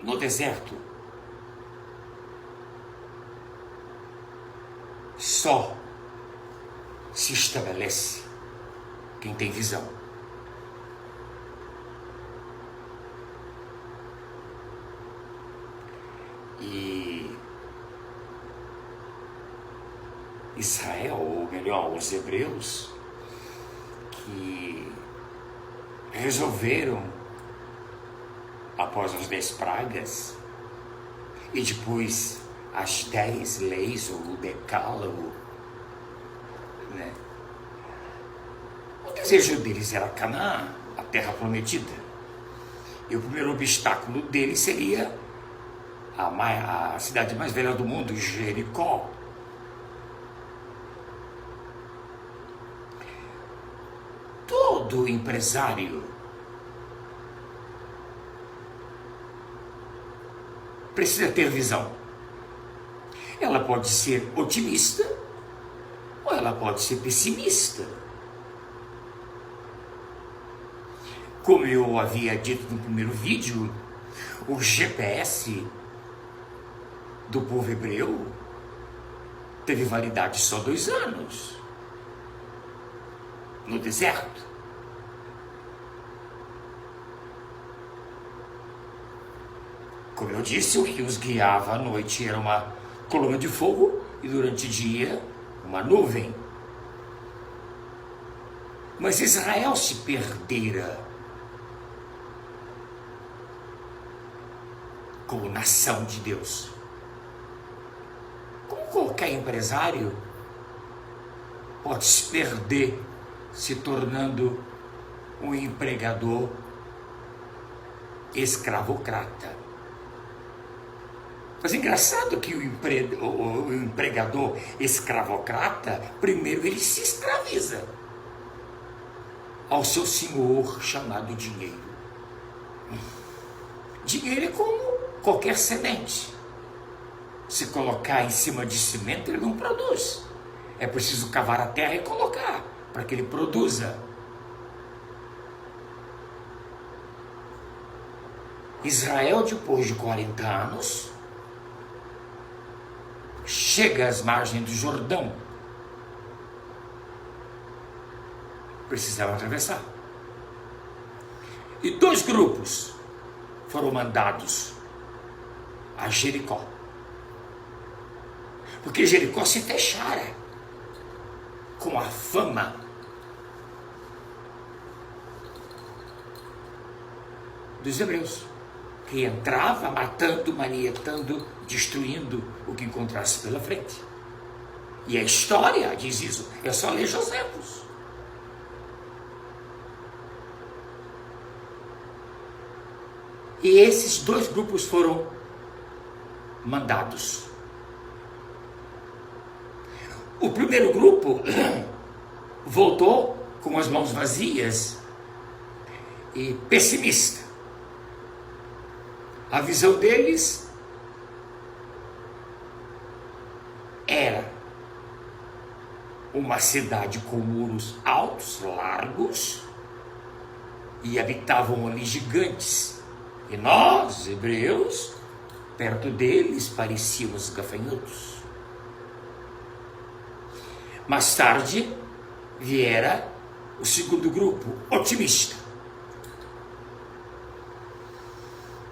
No deserto, só se estabelece quem tem visão. E Israel, ou melhor, os hebreus, que resolveram, após as 10 pragas, e depois as 10 leis, ou o decálogo, né? O desejo deles era Canaã, a terra prometida. E o primeiro obstáculo deles seria a cidade mais velha do mundo, Jericó. Todo empresário precisa ter visão. Ela pode ser otimista ou ela pode ser pessimista. Como eu havia dito no primeiro vídeo, o GPS do povo hebreu teve validade só 2 anos no deserto. Como eu disse, o que os guiava à noite era uma coluna de fogo e durante o dia uma nuvem. Mas Israel se perdera como nação de Deus. Como qualquer empresário pode se perder se tornando um empregador escravocrata. Mas é engraçado que o empregador escravocrata, primeiro ele se escraviza ao seu senhor chamado dinheiro. Dinheiro é como qualquer semente. Se colocar em cima de cimento, ele não produz. É preciso cavar a terra e colocar para que ele produza. Israel, depois de 40 anos, chega às margens do Jordão. Precisava atravessar. E 2 grupos foram mandados a Jericó. Porque Jericó se fechara com a fama dos hebreus, que entrava matando, manietando, destruindo o que encontrasse pela frente. E a história diz isso, é só ler Joséfos. E esses 2 grupos foram mandados. O primeiro grupo voltou com as mãos vazias e pessimista. A visão deles era uma cidade com muros altos, largos, e habitavam ali gigantes. E nós, hebreus, perto deles parecíamos gafanhotos. Mais tarde, viera o segundo grupo, otimista.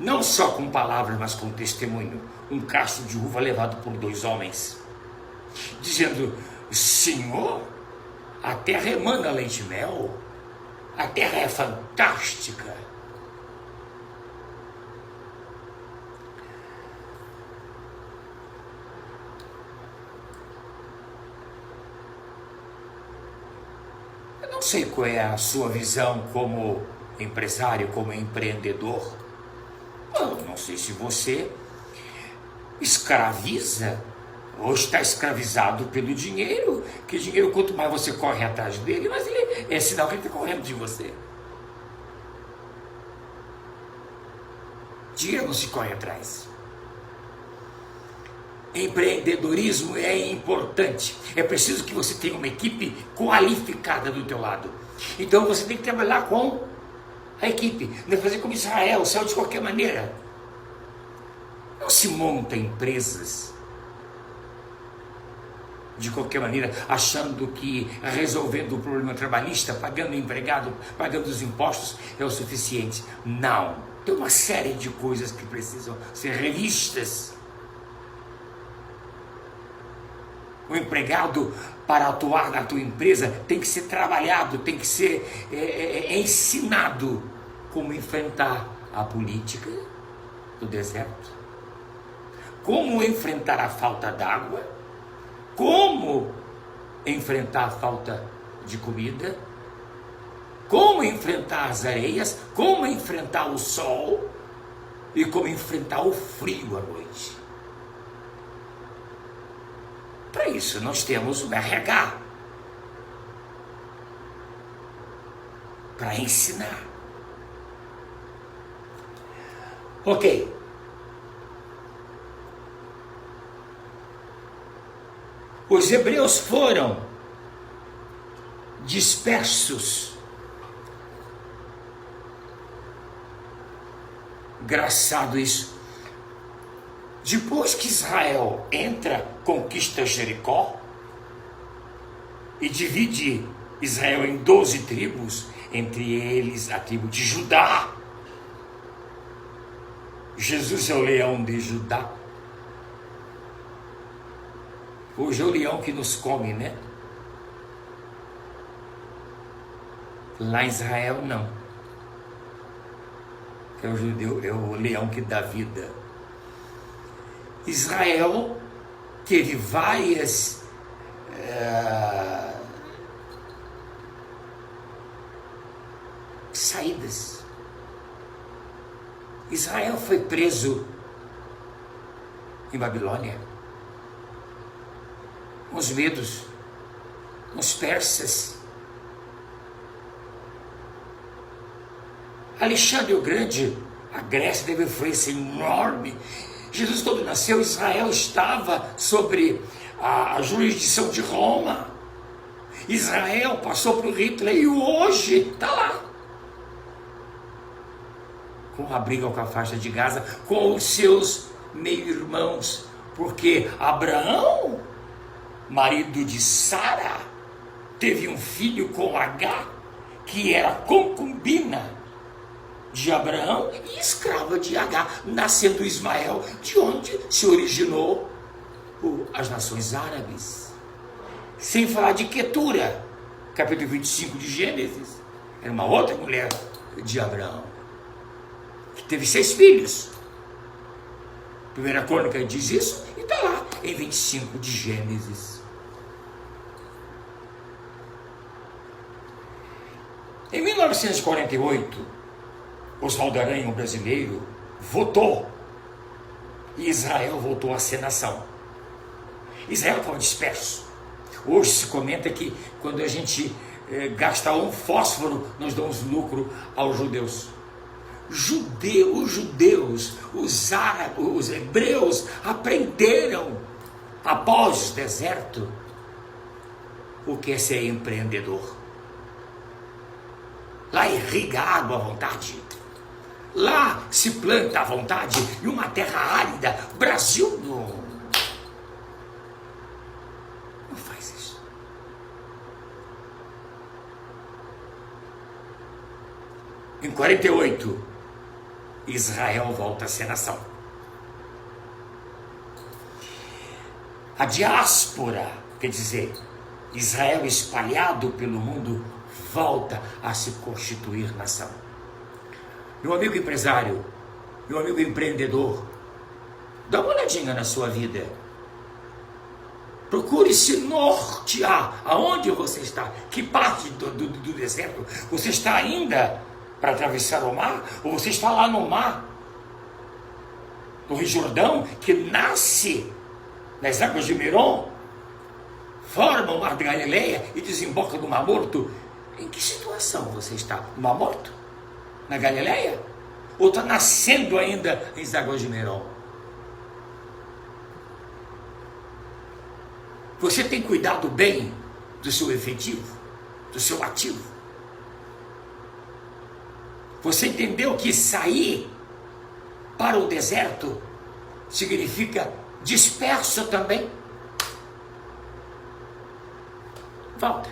Não só com palavras, mas com testemunho. Um cacho de uva levado por 2 homens, dizendo: Senhor, a terra emana leite e mel, a terra é fantástica. Eu não sei qual é a sua visão como empresário, como empreendedor. Eu não sei se você escraviza ou está escravizado pelo dinheiro, que dinheiro, quanto mais você corre atrás dele, mas ele é sinal que ele está correndo de você. Dinheiro não se corre atrás. Empreendedorismo é importante. É preciso que você tenha uma equipe qualificada do teu lado. Então você tem que trabalhar com a equipe. Não é fazer como Israel, saiu de qualquer maneira. se monta empresas de qualquer maneira, achando que resolvendo o problema trabalhista, pagando o empregado, pagando os impostos, é o suficiente. Não. Tem uma série de coisas que precisam ser revistas. O empregado, para atuar na tua empresa, tem que ser trabalhado, tem que ser ensinado como enfrentar a política do deserto, como enfrentar a falta d'água, como enfrentar a falta de comida, como enfrentar as areias, como enfrentar o sol e como enfrentar o frio à noite. Para isso nós temos o RH, para ensinar. Ok. Os hebreus foram dispersos, engraçado isso. Depois que Israel entra, conquista Jericó e divide Israel em 12 tribos, entre eles a tribo de Judá. Jesus é o leão de Judá. Hoje é o leão que nos come, né? Lá em Israel, não. É o judeu, é o leão que dá vida. Israel teve várias saídas. Israel foi preso em Babilônia. Os medos, os persas. Alexandre o Grande, a Grécia teve influência enorme. Jesus, quando nasceu, Israel estava sobre a jurisdição de Roma. Israel passou para o Hitler e hoje está lá. Com a briga com a faixa de Gaza, com os seus meio-irmãos. Porque Abraão, marido de Sara, teve um filho com H, que era concubina de Abraão e escrava de H, nascendo Ismael, de onde se originou as nações árabes. Sem falar de Quetura, capítulo 25 de Gênesis, era uma outra mulher de Abraão, que teve 6 filhos. Primeira Crônica diz isso, e está lá em 25 de Gênesis. Em 1948, Oswaldo Aranha, um brasileiro, votou e Israel voltou a ser nação. Israel estava disperso. Hoje se comenta que quando a gente gasta um fósforo, nós damos lucro aos judeus. Os judeus, os árabes, os hebreus aprenderam após o deserto o que é ser empreendedor. Lá irriga a água à vontade. Lá se planta à vontade em uma terra árida. Brasil não faz isso. Em 48, Israel volta a ser nação. A diáspora, quer dizer, Israel espalhado pelo mundo, volta a se constituir nação. Meu amigo empresário, meu amigo empreendedor, dá uma olhadinha na sua vida. Procure se nortear aonde você está, que parte do deserto. Você está ainda para atravessar o mar? Ou você está lá no mar, no Rio Jordão, que nasce nas águas de Merom, forma o mar de Galileia e desemboca no Mar Morto? Em que situação você está? No Mar Morto? Na Galileia? Ou está nascendo ainda em águas de Merom? Você tem cuidado bem do seu efetivo, do seu ativo? Você entendeu que sair para o deserto significa disperso também. Volta.